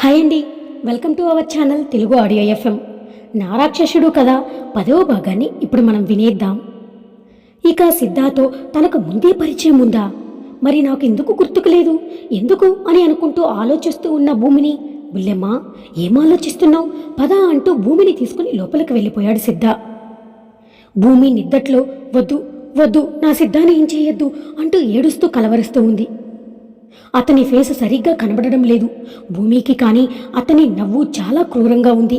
Hi అండి, welcome to our channel Telugu audio FM. నారాక్షసుడు కథ 10వ భాగాన్ని ఇప్పుడు మనం వినేద్దాం. ఇక సిద్ధాతో తనకు ముందే పరిచయం ఉందా, మరి నాకు ఎందుకు గుర్తుకు లేదు, ఎందుకు అని అనుకుంటూ ఆలోచిస్తూ ఉన్న భూమిని, బుల్లెమ్మ ఏం ఆలోచిస్తున్నావు, పద అంటూ భూమిని తీసుకుని లోపలికి వెళ్ళిపోయాడు సిద్ధ. భూమి నిద్దట్లో వద్దు వద్దు నా సిద్ధాన్ని ఏం చేయొద్దు అంటూ ఏడుస్తూ కలవరిస్తూ ఉంది. అతని ఫేస్ సరిగ్గా కనబడడం లేదు భూమికి, కానీ అతని నవ్వు చాలా క్రూరంగా ఉంది.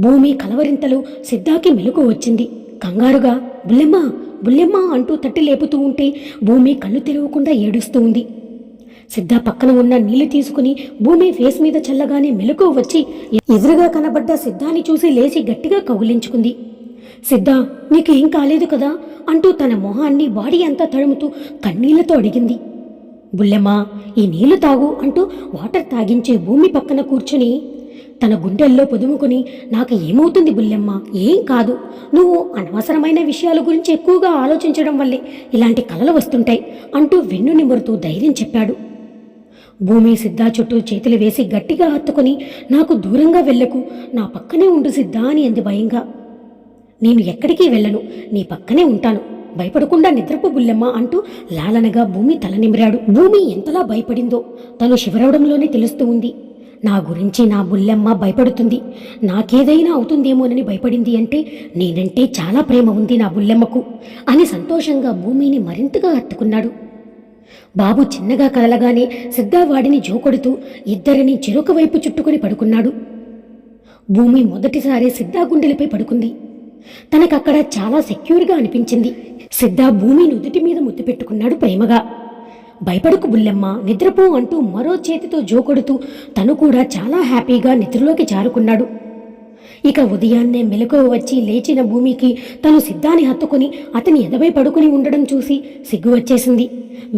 భూమి కలవరింతలో సిద్ధాకి మెలకు వచ్చింది. కంగారుగా బుల్లెమ్మ బుల్లెమ్మ అంటూ తట్టి లేపుతూ ఉంటే భూమి కళ్ళు తెరవకుండా ఏడుస్తూ ఉంది. సిద్ధ పక్కన ఉన్న నీళ్లు తీసుకుని భూమి ఫేస్ మీద చల్లగానే మెలకు వచ్చి ఎదురుగా కనబడ్డ సిద్ధాన్ని చూసి లేచి గట్టిగా కౌగిలించుకుంది. సిద్ధ, నీకు ఏం కాలేదు కదా అంటూ తన మొహాన్ని బాడీ అంతా తడుముతూ కన్నీళ్లతో అడిగింది. బుల్లెమ్మ ఈ నీళ్లు తాగు అంటూ వాటర్ తాగించే భూమి పక్కన కూర్చుని తన గుండెల్లో పొదుముకుని, నాకు ఏమవుతుంది బుల్లెమ్మ, ఏం కాదు, నువ్వు అనవసరమైన విషయాల గురించి ఎక్కువగా ఆలోచించడం వల్లే ఇలాంటి కలలు వస్తుంటాయి అంటూ వెన్ను నిమురుతూ ధైర్యం చెప్పాడు. భూమి సిద్ధ చుట్టూ చేతులు వేసి గట్టిగా హత్తుకుని, నాకు దూరంగా వెళ్ళకు, నా పక్కనే ఉండు సిద్ధ అని అంది భయంగా. నేను ఎక్కడికి వెళ్ళను, నీ పక్కనే ఉంటాను, భయపడకుండా నిద్రపు బుల్లెమ్మ అంటూ లాలనగా భూమి తల నిమిరాడు. భూమి ఎంతలా భయపడిందో తను శివరవడంలోనే తెలుస్తూ ఉంది. నా గురించి నా బుల్లెమ్మ భయపడుతుంది, నాకేదైనా అవుతుందేమోనని భయపడింది అంటే నేనంటే చాలా ప్రేమ ఉంది నా బుల్లెమ్మకు అని సంతోషంగా భూమిని మరింతగా హత్తుకున్నాడు. బాబు చిన్నగా కదలగానే సిద్ధ వాడిని జోకొడుతూ ఇద్దరిని చెరొక వైపు చుట్టుకుని పడుకున్నాడు. భూమి మొదటిసారి సిద్ధ గుండెలపై పడుకుంది. తనకక్కడ చాలా సెక్యూర్గా అనిపించింది. సిద్ధ భూమి నుదుటి మీద ముద్దు పెట్టుకున్నాడు ప్రేమగా. భయపడకు బుల్లెమ్మ, నిద్రపో అంటూ మరో చేతితో జోకొడుతూ తను కూడా చాలా హ్యాపీగా నిద్రలోకి జారుకున్నాడు. ఇక ఉదయాన్నే మెలకువ వచ్చి లేచిన భూమికి తను సిద్ధాన్ని హత్తుకుని అతని ఎదవై పడుకుని ఉండడం చూసి సిగ్గు వచ్చేసింది.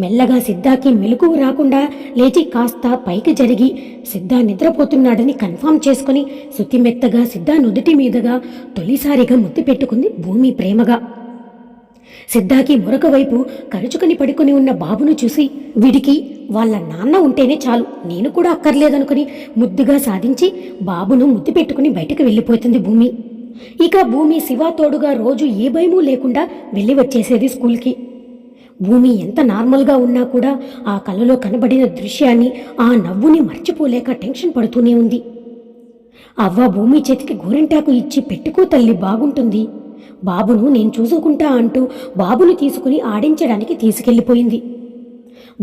మెల్లగా సిద్ధాకి మెలకువ రాకుండా లేచి కాస్త పైకి జరిగి సిద్ధ నిద్రపోతున్నాడని కన్ఫర్మ్ చేసుకుని సుత్తిమెత్తగా సిద్ధ నుదుటి మీదుగా తొలిసారిగా ముద్దు పెట్టుకుంది భూమి ప్రేమగా. సిద్ధాకి మరొక వైపు కరుచుకుని పడుకుని ఉన్న బాబును చూసి, వీడికి వాళ్ళ నాన్న ఉంటేనే చాలు, నేను కూడా అక్కర్లేదనుకుని ముద్దుగా సాధించి బాబును ముద్దు పెట్టుకుని బయటకు వెళ్ళిపోతుంది భూమి. ఇక భూమి శివ తోడుగా రోజు ఏ భయమూ లేకుండా వెళ్ళి వచ్చేసేది స్కూల్కి. భూమి ఎంత నార్మల్గా ఉన్నా కూడా ఆ కళ్ళలో కనబడిన దృశ్యాన్ని, ఆ నవ్వుని మర్చిపోలేక టెన్షన్ పడుతూనే ఉంది. అవ్వ భూమి చేతికి గోరింటాకు ఇచ్చి, పెట్టుకో తల్లి బాగుంటుంది, బాబును నేను చూసుకుంటా అంటూ బాబును తీసుకుని ఆడించడానికి తీసుకెళ్ళిపోయింది.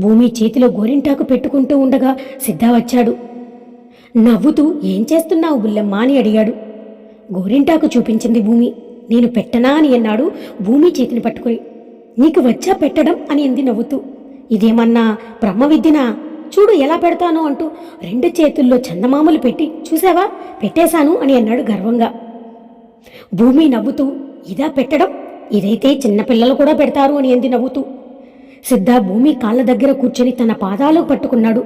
భూమి చేతిలో గోరింటాకు పెట్టుకుంటూ ఉండగా సిద్ధ వచ్చాడు. నవ్వుతూ ఏం చేస్తున్నావు బుల్లెమ్మ అని అడిగాడు. గోరింటాకు చూపించింది భూమి. నేను పెట్టనా అని అన్నాడు భూమి చేతిని పట్టుకుని. నీకు వచ్చా పెట్టడం అని అంది నవ్వుతూ. ఇదేమన్నా బ్రహ్మ విద్యనా, చూడు ఎలా పెడతాను అంటూ 2 చేతుల్లో చందమామలు పెట్టి, చూసావా పెట్టేశాను అని అన్నాడు గర్వంగా. భూమి నవ్వుతూ, ఇదా పెట్టడం, ఇదైతే చిన్నపిల్లలు కూడా పెడతారు అని అంది నవ్వుతూ. సిద్ధ భూమి కాళ్ళ దగ్గర కూర్చొని తన పాదాలు పట్టుకున్నాడు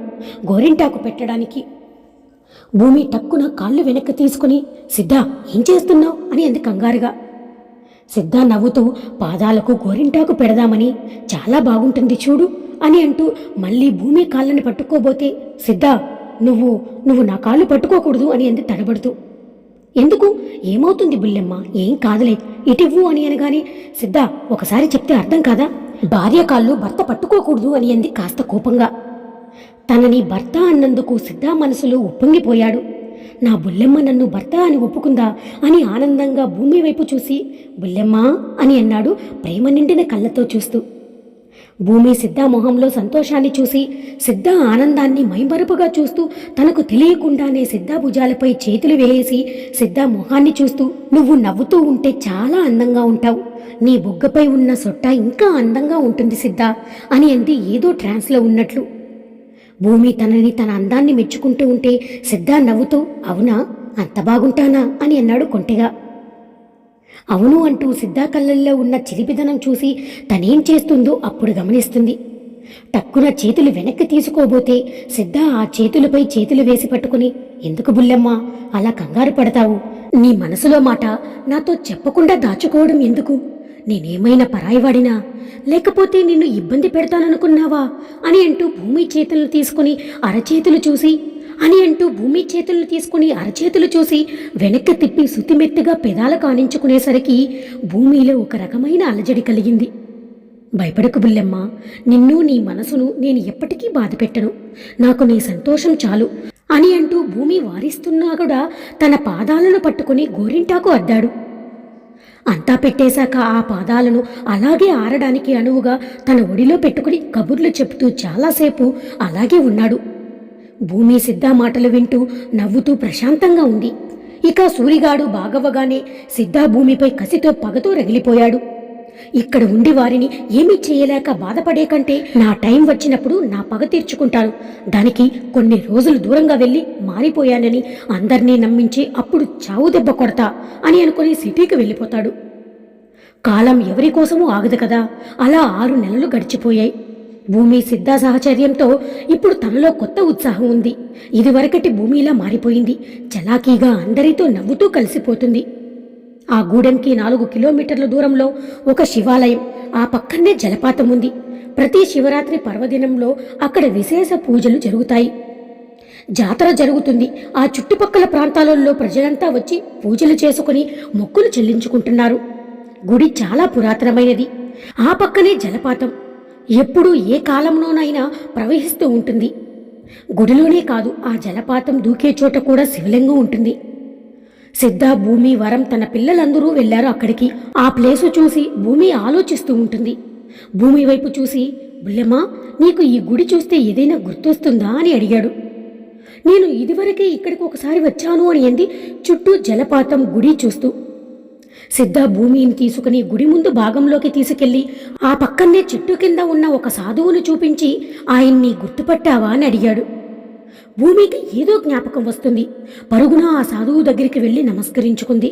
గోరింటాకు పెట్టడానికి. భూమి టక్కున కాళ్ళు వెనక్కి తీసుకుని, సిద్ధ ఏం చేస్తున్నావు అని అంది కంగారుగా. సిద్ధ నవ్వుతూ పాదాలకు గోరింటాకు పెడదామని, చాలా బాగుంటుంది చూడు అని అంటూ మళ్ళీ భూమి కాళ్ళని పట్టుకోబోతే, సిద్ధ నువ్వు నువ్వు నా కాళ్ళు పట్టుకోకూడదు అని అంది తడబడుతూ. ఎందుకు, ఏమవుతుంది బుల్లెమ్మ, ఏం కాదులే, ఇటివ్వు అని అనగానే, సిద్ధ ఒకసారి చెప్తే అర్థం కాదా, భార్య కాళ్ళు భర్త పట్టుకోకూడదు అని అంది కాస్త కోపంగా. తనని భర్త అన్నందుకు సిద్ధ మనసులో ఉప్పొంగిపోయాడు. నా బుల్లెమ్మ నన్ను భర్త అని ఒప్పుకుందా అని ఆనందంగా భూమి వైపు చూసి, బుల్లెమ్మ అని అన్నాడు ప్రేమ నిండిన కళ్ళతో చూస్తూ. భూమి సిద్ధ మొహంలో సంతోషాన్ని చూసి సిద్ధ ఆనందాన్ని మైమరుపుగా చూస్తూ తనకు తెలియకుండానే సిద్ధ భుజాలపై చేతులు వేసి సిద్ధ మొహాన్ని చూస్తూ, నువ్వు నవ్వుతూ ఉంటే చాలా అందంగా ఉంటావు, నీ బుగ్గపై ఉన్న సొట్ట ఇంకా అందంగా ఉంటుంది సిద్ధ అని అంది ఏదో ట్రాన్స్లో ఉన్నట్లు. భూమి తనని తన అందాన్ని మెచ్చుకుంటూ ఉంటే సిద్ధ నవ్వుతూ, అవునా అంత బాగుంటానా అని అన్నాడు కొంటెగా. అవును అంటూ సిద్ధ కళ్ళల్లో ఉన్న చిలిపిదనం చూసి తనేం చేస్తుందో అప్పుడు గమనిస్తుంది. టక్కున చేతులు వెనక్కి తీసుకోబోతే సిద్ధ ఆ చేతులపై చేతులు వేసి పట్టుకుని, ఎందుకు బుల్లెమ్మ అలా కంగారు పడతావు, నీ మనసులో మాట నాతో చెప్పకుండా దాచుకోవడం ఎందుకు, నేనేమైనా పరాయివాడినా, లేకపోతే నిన్ను ఇబ్బంది పెడతాననుకున్నావా అని అంటూ భూమి చేతులను తీసుకుని అరచేతులు చూసి, అని అంటూ భూమి చేతులను తీసుకుని అరచేతులు చూసి వెనక్కి తిప్పి సుతిమెత్తగా పెదాలకు ఆనించుకునేసరికి భూమిలో ఒక రకమైన అలజడి కలిగింది. భయపడకు బుల్లెమ్మ, నిన్ను నీ మనసును నేను ఎప్పటికీ బాధపెట్టను. నాకు నీ సంతోషం చాలు అని అంటూ భూమి వారిస్తున్నా కూడా తన పాదాలను పట్టుకుని గోరింటాకు అద్దాడు. అంతా పెట్టేశాక ఆ పాదాలను అలాగే ఆరడానికి అనువుగా తన ఒడిలో పెట్టుకుని కబుర్లు చెప్తూ చాలాసేపు అలాగే ఉన్నాడు. భూమి సిద్ధ మాటలు వింటూ నవ్వుతూ ప్రశాంతంగా ఉంది. ఇక సూరిగాడు బాగవ్వగానే సిద్ధ భూమిపై కసితో పగతో రగిలిపోయాడు. ఇక్కడ ఉండి వారిని ఏమీ చేయలేక బాధపడే కంటే నా టైం వచ్చినప్పుడు నా పగ తీర్చుకుంటాను. దానికి కొన్ని రోజులు దూరంగా వెళ్ళి మారిపోయానని అందర్నీ నమ్మించి అప్పుడు చావు దెబ్బ కొడతా అని అనుకుని సిటీకి వెళ్ళిపోతాడు. కాలం ఎవరి కోసమూ ఆగదు కదా. అలా 6 నెలలు గడిచిపోయాయి. భూమి సిద్ధ సహచర్యంతో ఇప్పుడు తనలో కొత్త ఉత్సాహం ఉంది. ఇదివరకటి భూమిలా మారిపోయింది. చలాకీగా అందరితో నవ్వుతూ కలిసిపోతుంది. ఆ గూడెంకి 4 కిలోమీటర్ల దూరంలో ఒక శివాలయం, ఆ పక్కనే జలపాతం ఉంది. ప్రతి శివరాత్రి పర్వదినంలో అక్కడ విశేష పూజలు జరుగుతాయి. జాతర జరుగుతుంది. ఆ చుట్టుపక్కల ప్రాంతాలలో ప్రజలంతా వచ్చి పూజలు చేసుకుని మొక్కులు చెల్లించుకుంటున్నారు. గుడి చాలా పురాతనమైనది. ఆ పక్కనే జలపాతం ఎప్పుడూ ఏ కాలంలోనైనా ప్రవహిస్తూ ఉంటుంది. గుడిలోనే కాదు, ఆ జలపాతం దూకే చోట కూడా శివలింగం ఉంటుంది. సిద్ధ, భూమి, వరం తన పిల్లలందరూ వెళ్లారు అక్కడికి. ఆ ప్లేసు చూసి భూమి ఆలోచిస్తూ ఉంటుంది. భూమి వైపు చూసి, బుల్లెమ్మా, నీకు ఈ గుడి చూస్తే ఏదైనా గుర్తొస్తుందా అని అడిగాడు. నేను ఇదివరకే ఇక్కడికి ఒకసారి వచ్చాను అని అంది చుట్టూ జలపాతం, గుడి చూస్తూ. సిద్ధ భూమిని తీసుకుని గుడి ముందు భాగంలోకి తీసుకెళ్లి ఆ పక్కనే చెట్టు కింద ఉన్న ఒక సాధువును చూపించి, ఆయన్ని గుర్తుపట్టావా అని అడిగాడు. భూమికి ఏదో జ్ఞాపకం వస్తుంది. పరుగున ఆ సాధువు దగ్గరికి వెళ్లి నమస్కరించుకుంది.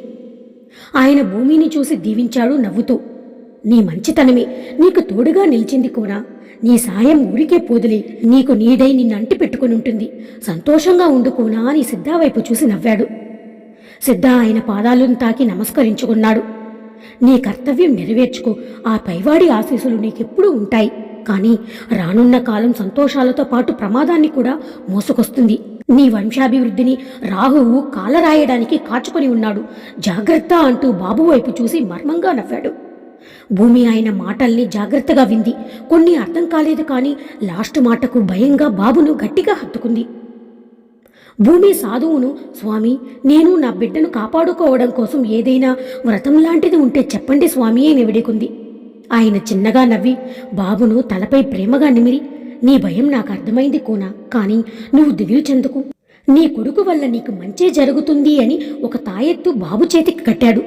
ఆయన భూమిని చూసి దీవించాడు నవ్వుతూ. నీ మంచితనమే నీకు తోడుగా నిలిచింది కోనా. నీ సాయం ఊరికే పోదులే. నీకు నీడై నిన్ను అంటి పెట్టుకుని ఉంటుంది. సంతోషంగా ఉండు కోనా అని సిద్ధ వైపు చూసి నవ్వాడు. సిద్ధ ఆయన పాదాలను తాకి నమస్కరించుకున్నాడు. నీ కర్తవ్యం నెరవేర్చుకో. ఆ పైవాడి ఆశీస్సులు నీకెప్పుడూ ఉంటాయి. కానీ రానున్న కాలం సంతోషాలతో పాటు ప్రమాదాన్ని కూడా మోసుకొస్తుంది. నీ వంశాభివృద్ధిని రాహువు కాలరాయడానికి కాచుకొని ఉన్నాడు. జాగ్రత్త అంటూ బాబు వైపు చూసి మర్మంగా నవ్వాడు. భూమి ఆయన మాటల్ని జాగ్రత్తగా వింది. కొన్ని అర్థం కాలేదు, కానీ లాస్ట్ మాటకు భయంగా బాబును గట్టిగా హత్తుకుంది. భూమి సాధువును, స్వామి, నేను నా బిడ్డను కాపాడుకోవడం కోసం ఏదైనా వ్రతం లాంటిది ఉంటే చెప్పండి స్వామి అని వేడుకుంది. ఆయన చిన్నగా నవ్వి బాబును తలపై ప్రేమగా నిమిరి, నీ భయం నాకు అర్థమైంది కోనా, కానీ నువ్వు దిగులు చెందుకు. నీ కొడుకు వల్ల నీకు మంచే జరుగుతుంది అని ఒక తాయెత్తు బాబు చేతికి కట్టాడు.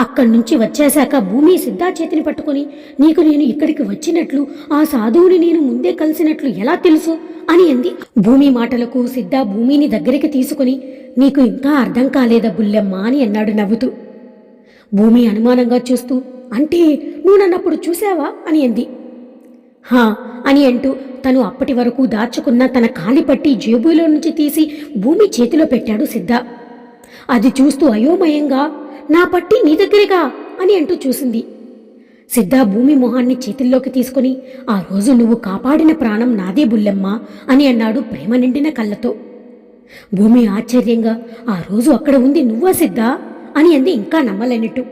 అక్కడి నుంచి వచ్చేశాక భూమి సిద్ధా చేతిని పట్టుకుని, నీకు నేను ఇక్కడికి వచ్చినట్లు, ఆ సాధువుని నేను ముందే కలిసినట్లు ఎలా తెలుసు అని అంది. భూమి మాటలకు సిద్ధ భూమిని దగ్గరికి తీసుకుని, నీకు ఇంకా అర్థం కాలేదా బుల్లెమ్మ అని అన్నాడు నవ్వుతూ. భూమి అనుమానంగా చూస్తూ, అంటే నువ్వు నన్నప్పుడు చూశావా అని అంది. హా అని అంటూ తను అప్పటి వరకు దాచుకున్న తన కాలిపట్టి జేబులో నుంచి తీసి భూమి చేతిలో పెట్టాడు సిద్ధ. అది చూస్తూ అయోమయంగా, నా పట్టి నీ దగ్గరేగా అని అంటూ చూసింది. సిద్ధ భూమి మొహాన్ని చేతుల్లోకి తీసుకుని, ఆ రోజు నువ్వు కాపాడిన ప్రాణం నాదే బుల్లెమ్మ అని అన్నాడు ప్రేమ నిండిన కళ్ళతో. భూమి ఆశ్చర్యంగా, ఆ రోజు అక్కడ ఉంది నువ్వా సిద్ధ అని అంది ఇంకా నమ్మలేనట్టు.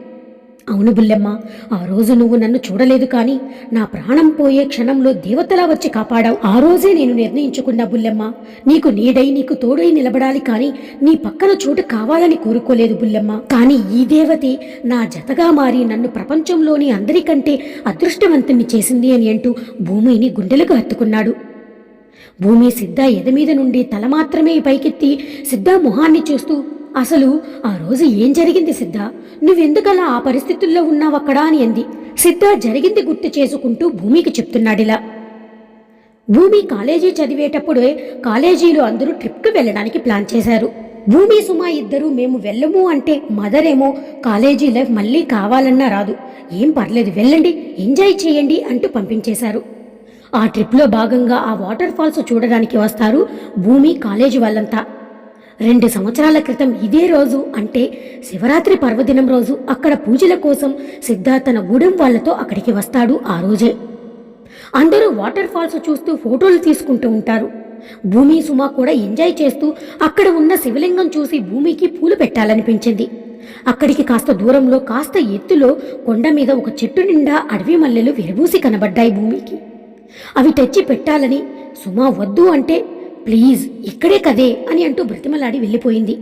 అవును బుల్లెమ్మ, ఆ రోజు నువ్వు నన్ను చూడలేదు, కానీ నా ప్రాణం పోయే క్షణంలో దేవతలా వచ్చి కాపాడావు. ఆ రోజే నేను నిర్ణయించుకున్నా బుల్లెమ్మ, నీకు నీడై నీకు తోడై నిలబడాలి, కానీ నీ పక్కన చోటు కావాలని కోరుకోలేదు బుల్లెమ్మ. కానీ ఈ దేవతే నా జతగా మారి నన్ను ప్రపంచంలోని అందరికంటే అదృష్టవంతుణ్ణి చేసింది అని అంటూ భూమిని గుండెలకు హత్తుకున్నాడు. భూమి సిద్ధ ఎదమీద నుండి తల మాత్రమే పైకెత్తి సిద్ధ మొహాన్ని చూస్తూ, అసలు ఆ రోజు ఏం జరిగింది సిద్ధ, నువ్వెందుకలా ఆ పరిస్థితుల్లో ఉన్నావక్కడా అని అంది. సిద్ధ జరిగింది గుర్తు చేసుకుంటూ భూమికి చెప్తున్నాడిలా. భూమి కాలేజీ చదివేటప్పుడే కాలేజీలో అందరూ ట్రిప్కి వెళ్ళడానికి ప్లాన్ చేశారు. భూమి సుమా ఇద్దరూ మేము వెళ్ళము అంటే మదర్ ఏమో కాలేజీ లైఫ్ మళ్ళీ కావాలన్నా రాదు, ఏం పర్లేదు వెళ్ళండి, ఎంజాయ్ చేయండి అంటూ పంపించేశారు. ఆ ట్రిప్లో భాగంగా ఆ వాటర్ ఫాల్స్ చూడడానికి వస్తారు భూమి కాలేజీ వాళ్ళంతా. 2 సంవత్సరాల క్రితం ఇదే రోజు, అంటే శివరాత్రి పర్వదినం రోజు అక్కడ పూజల కోసం సిద్ధ తన గూడెం వాళ్లతో అక్కడికి వస్తాడు. ఆ రోజే అందరూ వాటర్ ఫాల్స్ చూస్తూ ఫోటోలు తీసుకుంటూ ఉంటారు. భూమి సుమ కూడా ఎంజాయ్ చేస్తూ అక్కడ ఉన్న శివలింగం చూసి భూమికి పూలు పెట్టాలనిపించింది. అక్కడికి కాస్త దూరంలో కాస్త ఎత్తులో కొండ మీద ఒక చెట్టు నిండా అడవి మల్లెలు విరబూసి కనబడ్డాయి భూమికి. అవి తెచ్చి పెట్టాలని సుమ వద్దు అంటే ప్లీజ్ ఇక్కడే కదే అని అంటూ బ్రతిమలాడి వెళ్ళిపోయింది.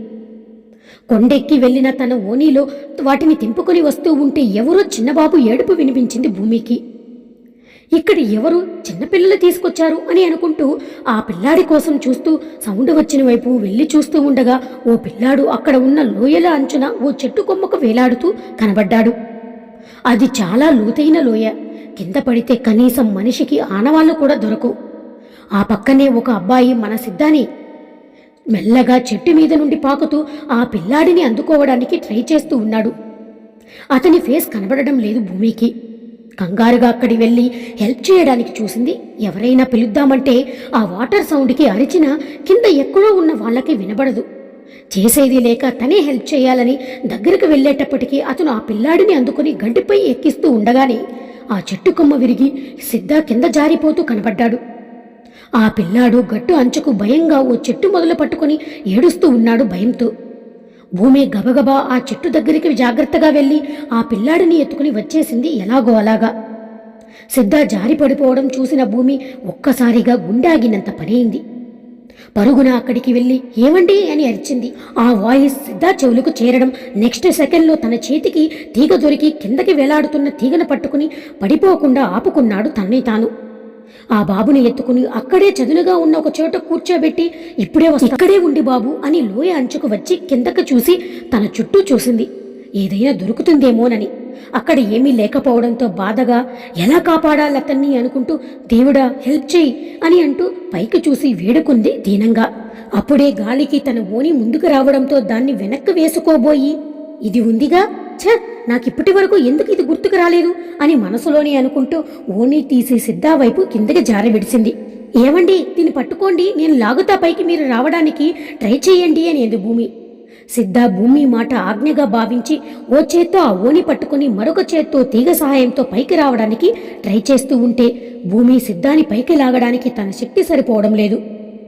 కొండెక్కి వెళ్లిన తన ఓణీలో వాటిని తెంపుకొని వస్తూ ఉంటే ఎవరో చిన్నబాబు ఏడుపు వినిపించింది భూమికి. ఇక్కడ ఎవరు చిన్నపిల్లలు తీసుకొచ్చారు అని అనుకుంటూ ఆ పిల్లాడి కోసం చూస్తూ సౌండ్ వచ్చిన వైపు వెళ్లి చూస్తూ ఉండగా ఓ పిల్లాడు అక్కడ ఉన్న లోయల అంచున ఓ చెట్టు కొమ్మకు వేలాడుతూ కనబడ్డాడు. అది చాలా లోతైన లోయ. కింద పడితే కనీసం మనిషికి ఆనవాళ్లు కూడా దొరకవు. ఆ పక్కనే ఒక అబ్బాయి మన సిద్ధాని మెల్లగా చెట్టు మీద నుండి పాకుతూ ఆ పిల్లాడిని అందుకోవడానికి ట్రై చేస్తూ ఉన్నాడు. అతని ఫేస్ కనబడడం లేదు భూమికి. కంగారుగా అక్కడి వెళ్ళి హెల్ప్ చేయడానికి చూసింది. ఎవరైనా పిలుద్దామంటే ఆ వాటర్ సౌండ్కి అరిచినా కింద ఎక్కడో ఉన్న వాళ్ళకి వినబడదు. చేసేది లేక తనే హెల్ప్ చేయాలని దగ్గరకు వెళ్ళేటప్పటికీ అతను ఆ పిల్లాడిని అందుకుని గంటిపై ఎక్కిస్తూ ఉండగానే ఆ చెట్టు కొమ్మ విరిగి సిద్ధ కింద జారిపోతూ కనబడ్డాడు. ఆ పిల్లాడు గట్టు అంచుకు భయంగా ఓ చెట్టు మొదలు పట్టుకుని ఏడుస్తూ ఉన్నాడు భయంతో. భూమి గబగబా ఆ చెట్టు దగ్గరికి జాగ్రత్తగా వెళ్ళి ఆ పిల్లాడిని ఎత్తుకుని వచ్చేసింది ఎలాగో అలాగా. సిద్ధ జారి పడిపోవడం చూసిన భూమి ఒక్కసారిగా గుండాగినంత పనైంది. పరుగున అక్కడికి వెళ్ళి ఏమండి అని అరిచింది. ఆ వాయిస్ సిద్ధ చెవులకు చేరడం నెక్స్ట్ సెకండ్లో తన చేతికి తీగ దొరికి కిందకి వేలాడుతున్న తీగను పట్టుకుని పడిపోకుండా ఆపుకున్నాడు తన్నే తాను. ఆ బాబుని ఎత్తుకుని అక్కడే చదునుగా ఉన్న ఒక చోట కూర్చోబెట్టి ఇక్కడే ఉండి బాబు అని లోయ అంచుకు వచ్చి కిందకు చూసి తన చుట్టూ చూసింది ఏదైనా దొరుకుతుందేమోనని. అక్కడ ఏమీ లేకపోవడంతో బాధగా ఎలా కాపాడాలతన్ని అనుకుంటూ దేవుడా హెల్ప్ చేయి అని అంటూ పైకి చూసి వేడుకుంది దీనంగా. అప్పుడే గాలికి తన ఓణి ముందుకు రావడంతో దాన్ని వెనక్కి వేసుకోబోయి ఇది ఉందిగా నాకిప్పటి వరకు ఎందుకు ఇది గుర్తుకు రాలేదు అని మనసులోనే అనుకుంటూ ఓణి తీసి సిద్ధా వైపు కిందకి జారబిడిసింది. ఏమండి దీన్ని పట్టుకోండి, నేను లాగుతా పైకి, మీరు రావడానికి ట్రై చేయండి అని అంది భూమి. సిద్ధ భూమి మాట ఆజ్ఞగా భావించి ఓ చేత్తో ఆ ఓణి పట్టుకుని మరొక చేత్తో తీగ సహాయంతో పైకి రావడానికి ట్రై చేస్తూ ఉంటే భూమి సిద్ధాని పైకి లాగడానికి తన శక్తి సరిపోవడం లేదు.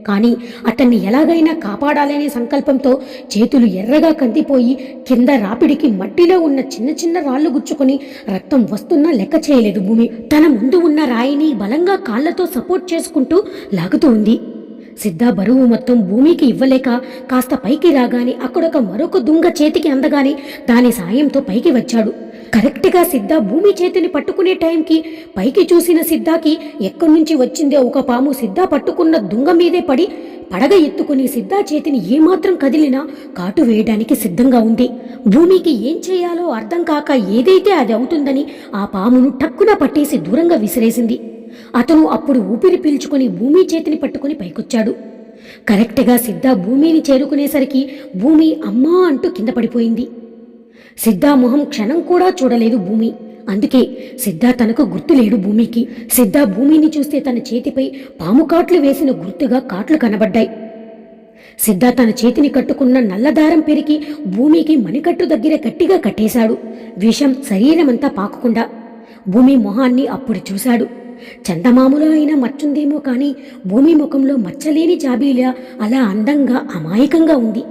కానీ అతన్ని ఎలాగైనా కాపాడాలనే సంకల్పంతో చేతులు ఎర్రగా కందిపోయి కింద రాపిడికి మట్టిలో ఉన్న చిన్న చిన్న రాళ్లు గుచ్చుకొని రక్తం వస్తున్నా లెక్క చేయలేదు భూమి. తన ముందు ఉన్న రాయిని బలంగా కాళ్లతో సపోర్ట్ చేసుకుంటూ లాగుతూ ఉంది. సిద్ధ బరువు మొత్తం భూమికి ఇవ్వలేక కాస్త పైకి రాగానే అక్కడొక మరొక దుంగ చేతికి అందగానే దాని సాయంతో పైకి వచ్చాడు. కరెక్ట్గా సిద్ధ భూమి చేతిని పట్టుకునే టైంకి పైకి చూసిన సిద్ధాకి ఎక్కడి నుంచి వచ్చిందో ఒక పాము సిద్ధ పట్టుకున్న దుంగ మీదే పడి పడగ ఎత్తుకుని సిద్ధ చేతిని ఏమాత్రం కదిలినా కాటు వేయడానికి సిద్ధంగా ఉంది. భూమికి ఏం చేయాలో అర్థం కాక ఏదైతే అది అవుతుందని ఆ పామును టక్కున పట్టేసి దూరంగా విసిరేసింది. అతను అప్పుడు ఊపిరి పీల్చుకుని భూమి చేతిని పట్టుకుని పైకొచ్చాడు. కరెక్ట్గా సిద్ధ భూమిని చేరుకునేసరికి భూమి అమ్మా అంటూ కింద పడిపోయింది. సిద్ధ మొహం క్షణం కూడా చూడలేదు భూమి. అందుకే సిద్ధ తనకు గుర్తులేడు భూమికి. సిద్ధ భూమిని చూస్తే తన చేతిపై పాము కాట్లు వేసిన గుర్తుగా కాట్లు కనబడ్డాయి. సిద్ధ తన చేతిని కట్టుకున్న నల్లదారం పెరిగి భూమికి మణికట్టు దగ్గర గట్టిగా కట్టేశాడు, విషం శరీరమంతా పాకకుండా. భూమి మొహాన్ని అప్పుడు చూశాడు. చందమామలో అయినా మచ్చుందేమో కానీ భూమి ముఖంలో మచ్చలేని జాబీలా అలా అందంగా అమాయకంగా ఉంది.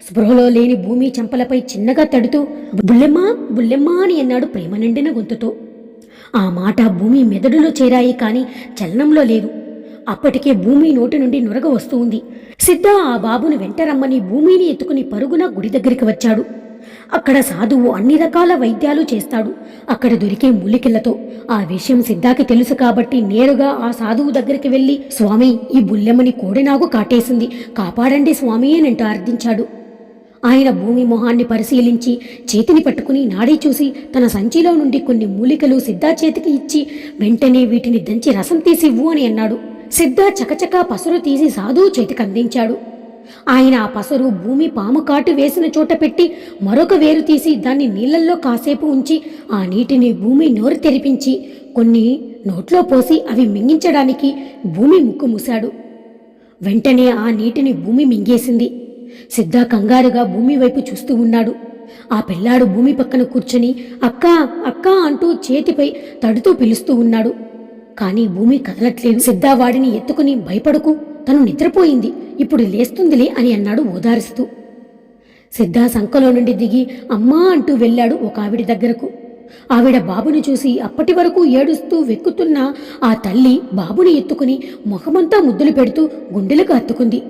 స్పృహలో లేని భూమి చెంపలపై చిన్నగా తడుతూ బుల్లెమ్మా బుల్లెమ్మా అని అన్నాడు ప్రేమ నిండిన గొంతుతో. ఆ మాట భూమి మెదడులో చేరాయి కానీ చలనంలో లేదు. అప్పటికే భూమి నోటి నుండి నురగ వస్తూ ఉంది. సిద్ధ ఆ బాబును వెంట రమ్మని భూమిని ఎత్తుకుని పరుగున గుడి దగ్గరికి వచ్చాడు. అక్కడ సాధువు అన్ని రకాల వైద్యాలు చేస్తాడు, అక్కడ దొరికే మూలికలతో. ఆ విషయం సిద్ధాకి తెలుసు కాబట్టి నేరుగా ఆ సాధువు దగ్గరికి వెళ్ళి స్వామి ఈ బుల్లెమ్మని కోడెనాగు కాటేసింది, కాపాడండి స్వామి అని అంటూ అర్థించాడు. ఆయన భూమి మొహాన్ని పరిశీలించి చేతిని పట్టుకుని నాడీ చూసి తన సంచిలో నుండి కొన్ని మూలికలు సిద్ధా చేతికి ఇచ్చి వెంటనే వీటిని దంచి రసం తీసివ్వు అని అన్నాడు. సిద్ధ చకచకా పసరు తీసి సాధువు చేతికి అందించాడు. ఆయన ఆ పసరు భూమి పాము కాటు వేసిన చోట పెట్టి మరొక వేరు తీసి దాన్ని నీళ్లల్లో కాసేపు ఉంచి ఆ నీటిని భూమి నోరు తెరిపించి కొన్ని నోట్లో పోసి అవి మింగించడానికి భూమి ముక్కు మూశాడు. వెంటనే ఆ నీటిని భూమి మింగేసింది. సిద్ధ కంగారుగా భూమి వైపు చూస్తూ ఉన్నాడు. ఆ పిల్లాడు భూమి పక్కన కూర్చొని అక్కా అక్కా అంటూ చేతిపై తడుతూ పిలుస్తూ ఉన్నాడు. కానీ భూమి కదలట్లేదు. సిద్ధ వాడిని ఎత్తుకుని భయపడకు, తను నిద్రపోయింది, ఇప్పుడు లేస్తుందిలే అని అన్నాడు ఓదారుస్తూ. సిద్ధ సంకలో నుండి దిగి అమ్మా అంటూ వెళ్ళాడు ఒక ఆవిడ దగ్గరకు. ఆవిడ బాబుని చూసి అప్పటి వరకు ఏడుస్తూ వెక్కుతున్న ఆ తల్లి బాబుని ఎత్తుకుని ముఖమంతా ముద్దులు పెడుతూ గుండెలకు హత్తుకుంది.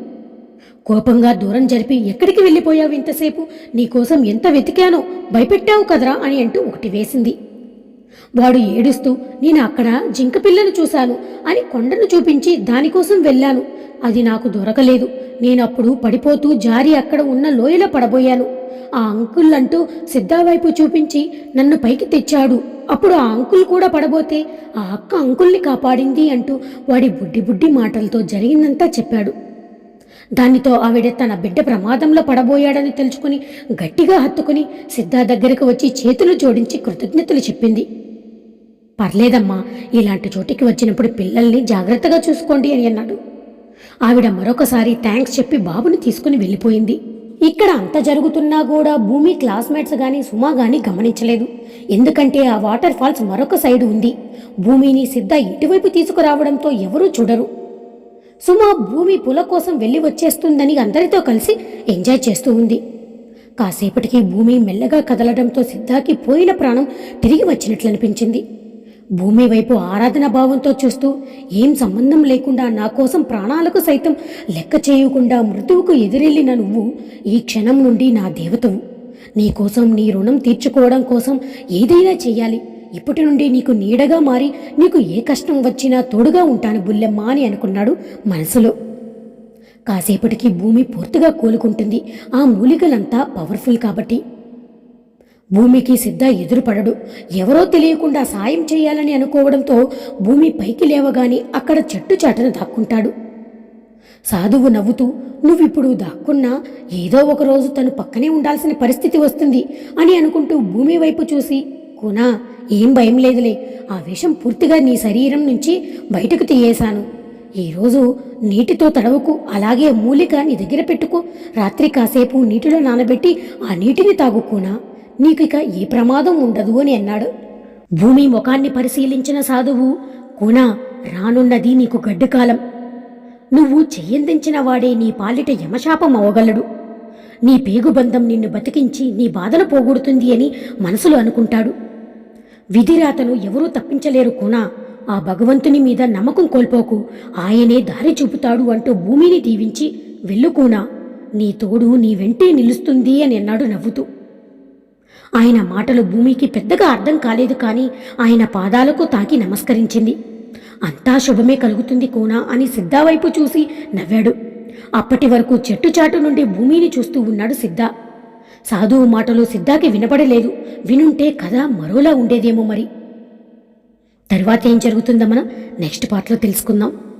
కోపంగా దూరం జరిపి ఎక్కడికి వెళ్ళిపోయావు ఇంతసేపు, నీకోసం ఎంత వెతికానో, భయపెట్టావు కదరా అని అంటూ ఒకటి వేసింది. వాడు ఏడుస్తూ నేను అక్కడ జింకపిల్లను చూశాను అని కొండను చూపించి దానికోసం వెళ్ళాను, అది నాకు దొరకలేదు, నేనప్పుడు పడిపోతూ జారి అక్కడ ఉన్న లోయలో పడబోయాను, ఆ అంకుల్ అంటూ సిద్ధా వైపు చూపించి నన్ను పైకి తెచ్చాడు, అప్పుడు ఆ అంకుల్ కూడా పడబోతే ఆ అక్క అంకుల్ని కాపాడింది అంటూ వాడి బుడ్డి బుడ్డి మాటలతో జరిగిందంతా చెప్పాడు. దానితో ఆవిడ తన బిడ్డ ప్రమాదంలో పడబోయాడని తెలుసుకుని గట్టిగా హత్తుకుని సిద్ధా దగ్గరకు వచ్చి చేతులు జోడించి కృతజ్ఞతలు చెప్పింది. పర్లేదమ్మా, ఇలాంటి చోటికి వచ్చినప్పుడు పిల్లల్ని జాగ్రత్తగా చూసుకోండి అని అన్నాడు. ఆవిడ మరొకసారి థ్యాంక్స్ చెప్పి బాబుని తీసుకుని వెళ్ళిపోయింది. ఇక్కడ అంత జరుగుతున్నా కూడా భూమి క్లాస్మేట్స్ గాని సుమా గాని గమనించలేదు. ఎందుకంటే ఆ వాటర్ ఫాల్స్ మరొక సైడ్ ఉంది. భూమిని సిద్ధ ఇటువైపు తీసుకురావడంతో ఎవరూ చూడరు. సుమ భూమి పూల కోసం వెళ్ళి వచ్చేస్తుందని అందరితో కలిసి ఎంజాయ్ చేస్తూ ఉంది. కాసేపటికి భూమి మెల్లగా కదలడంతో సిద్ధాకి పోయిన ప్రాణం తిరిగి వచ్చినట్లు అనిపించింది. భూమి వైపు ఆరాధన భావంతో చూస్తూ ఏం సంబంధం లేకుండా నా కోసం ప్రాణాలకు సైతం లెక్క చేయకుండా మృతువుకు ఎదురెళ్ళిన నువ్వు ఈ క్షణం నుండి నా దేవతవు. నీకోసం నీ రుణం తీర్చుకోవడం కోసం ఏదైనా చెయ్యాలి. ఇప్పటి నుండి నీకు నీడగా మారి నీకు ఏ కష్టం వచ్చినా తోడుగా ఉంటాను బుల్లెమ్మ అని అనుకున్నాడు మనసులో. కాసేపటికి భూమి పూర్తిగా కోలుకుంటుంది. ఆ మూలికలంతా పవర్ఫుల్ కాబట్టి. భూమికి సిద్ధ ఎదురుపడడు. ఎవరో తెలియకుండా సాయం చేయాలని అనుకోవడంతో భూమి పైకి లేవగాని అక్కడ చెట్టు చాటున దాక్కుంటాడు. సాధువు నవ్వుతూ నువ్విప్పుడు దాక్కున్నా ఏదో ఒకరోజు తను పక్కనే ఉండాల్సిన పరిస్థితి వస్తుంది అని అనుకుంటూ భూమి వైపు చూసి కూనా ఏం భయం లేదులే, ఆ విషం పూర్తిగా నీ శరీరం నుంచి బయటకు తీయేశాను. ఈరోజు నీటితో తడవకు, అలాగే మూలిక నీ దగ్గర పెట్టుకో, రాత్రి కాసేపు నీటిలో నానబెట్టి ఆ నీటిని తాగుకోనా, నీకిక ఏ ప్రమాదం ఉండదు అని అన్నాడు. భూమి ముఖాన్ని పరిశీలించిన సాధువు కూనా రానున్నది నీకు గడ్డుకాలం. నువ్వు చెయ్యందించిన వాడే నీ పాలిట యమశాపం అవగలడు. నీ పేగుబంధం నిన్ను బతికించి నీ బాధను పోగొడుతుంది అని మనసులో అనుకుంటాడు. విధిరాతను ఎవరూ తప్పించలేరు కూనా, ఆ భగవంతుని మీద నమ్మకం కోల్పోకు, ఆయనే దారి చూపుతాడు అంటూ భూమిని దీవించి వెళ్ళు కూనా, నీ తోడు నీ వెంటే నిలుస్తుంది అని అన్నాడు నవ్వుతూ. ఆయన మాటలు భూమికి పెద్దగా అర్థం కాలేదు, కానీ ఆయన పాదాలకు తాకి నమస్కరించింది. అంతా శుభమే కలుగుతుంది కూనా అని సిద్ధా వైపు చూసి నవ్వాడు. అప్పటి వరకు చెట్టుచాటు నుండి భూమిని చూస్తూ ఉన్నాడు సిద్ధ. సాధువు మాటలు సిద్ధాకి వినపడలేదు. వినుంటే కథ మరోలా ఉండేదేమో మరి. తరువాత ఏం జరుగుతుందో మనం నెక్స్ట్ పార్ట్లో తెలుసుకుందాం.